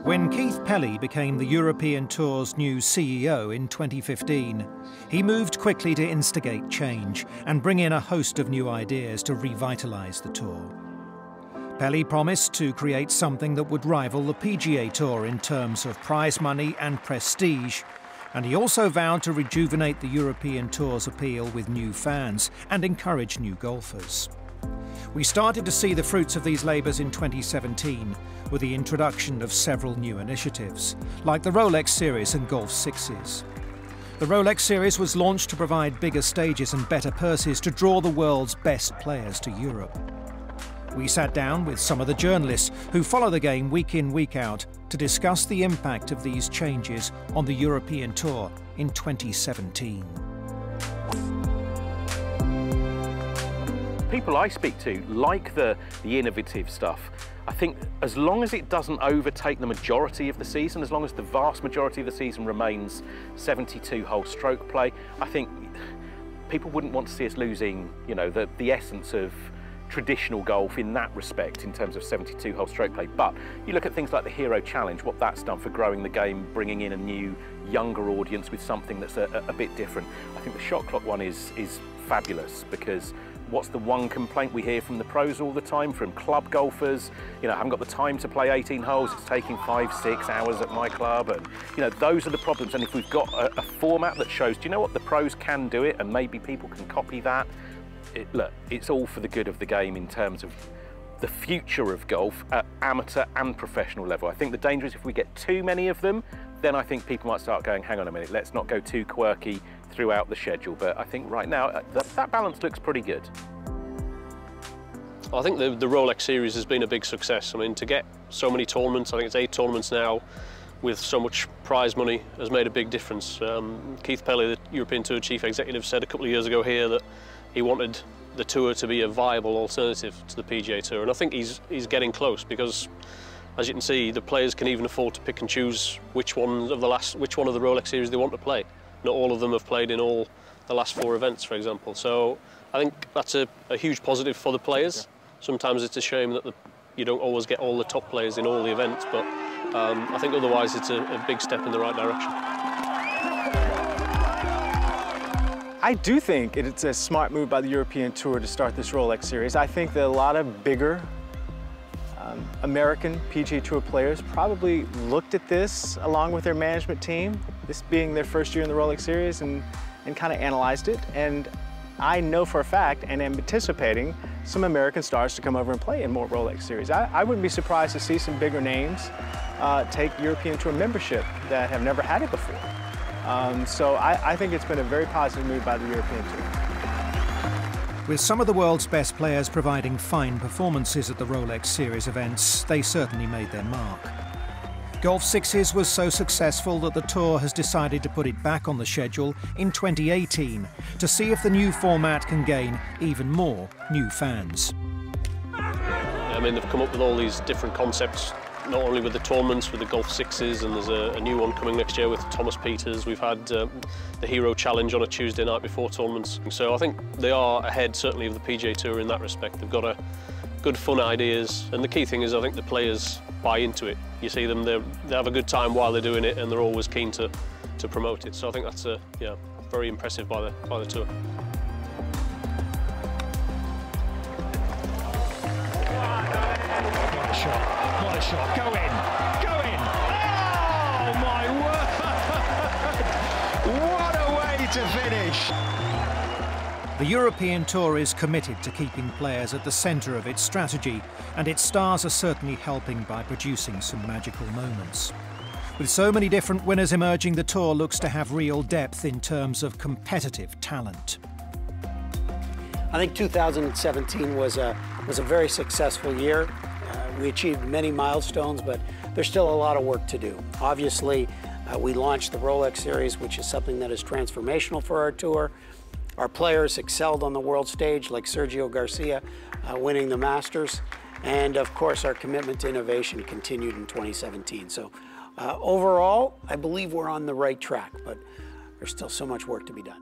When Keith Pelley became the European Tour's new CEO in 2015, he moved quickly to instigate change and bring in a host of new ideas to revitalise the Tour. Pelley promised to create something that would rival the PGA Tour in terms of prize money and prestige, and he also vowed to rejuvenate the European Tour's appeal with new fans and encourage new golfers. We started to see the fruits of these labours in 2017 with the introduction of several new initiatives, like the Rolex Series and Golf Sixes. The Rolex Series was launched to provide bigger stages and better purses to draw the world's best players to Europe. We sat down with some of the journalists who follow the game week in, week out to discuss the impact of these changes on the European Tour in 2017. People I speak to like the innovative stuff. I think as long as it doesn't overtake the majority of the season, as long as the vast majority of the season remains 72-hole stroke play, I think people wouldn't want to see us losing, the essence of traditional golf in that respect in terms of 72-hole stroke play. But you look at things like the Hero Challenge, what that's done for growing the game, bringing in a new, younger audience with something that's a bit different. I think the shot clock one is fabulous, because what's the one complaint we hear from the pros all the time, from club golfers? I haven't got the time to play 18 holes, it's taking 5-6 hours at my club, and those are the problems. And if we've got a format that shows, do you know what, the pros can do it, and maybe people can copy that, look, it's all for the good of the game in terms of the future of golf at amateur and professional level. I think the danger is if we get too many of them, then I think people might start going, hang on a minute, let's not go too quirky throughout the schedule. But I think right now, that balance looks pretty good. I think the Rolex Series has been a big success. I mean, to get so many tournaments, I think it's 8 tournaments now, with so much prize money, has made a big difference. Keith Pelley, the European Tour Chief Executive, said a couple of years ago here that he wanted the Tour to be a viable alternative to the PGA Tour, and I think he's getting close, because as you can see, the players can even afford to pick and choose which one of the Rolex Series they want to play. Not all of them have played in all the last 4 events, for example. So I think that's a huge positive for the players. Sometimes it's a shame that you don't always get all the top players in all the events, but I think otherwise it's a big step in the right direction. I do think it's a smart move by the European Tour to start this Rolex Series. I think that a lot of bigger American PGA Tour players probably looked at this along with their management team, this being their first year in the Rolex Series, and kind of analyzed it. And I know for a fact, and am anticipating, some American stars to come over and play in more Rolex Series. I wouldn't be surprised to see some bigger names take European Tour membership that have never had it before. So I think it's been a very positive move by the European Tour. With some of the world's best players providing fine performances at the Rolex Series events, they certainly made their mark. Golf Sixes was so successful that the Tour has decided to put it back on the schedule in 2018 to see if the new format can gain even more new fans. I mean, they've come up with all these different concepts, not only with the tournaments, with the Golf Sixes, and there's a new one coming next year with Thomas Pieters. We've had the Hero Challenge on a Tuesday night before tournaments. So I think they are ahead, certainly, of the PGA Tour in that respect. They've got good, fun ideas, and the key thing is I think the players buy into it. You see them, they have a good time while they're doing it, and they're always keen to promote it. So I think that's very impressive by the Tour. What a shot, go in! Oh my word! What a way to finish! The European Tour is committed to keeping players at the centre of its strategy, and its stars are certainly helping by producing some magical moments. With so many different winners emerging, the Tour looks to have real depth in terms of competitive talent. I think 2017 was a very successful year. We achieved many milestones, but there's still a lot of work to do. Obviously, we launched the Rolex Series, which is something that is transformational for our tour. Our players excelled on the world stage, like Sergio Garcia winning the Masters. And of course, our commitment to innovation continued in 2017. So overall, I believe we're on the right track, but there's still so much work to be done.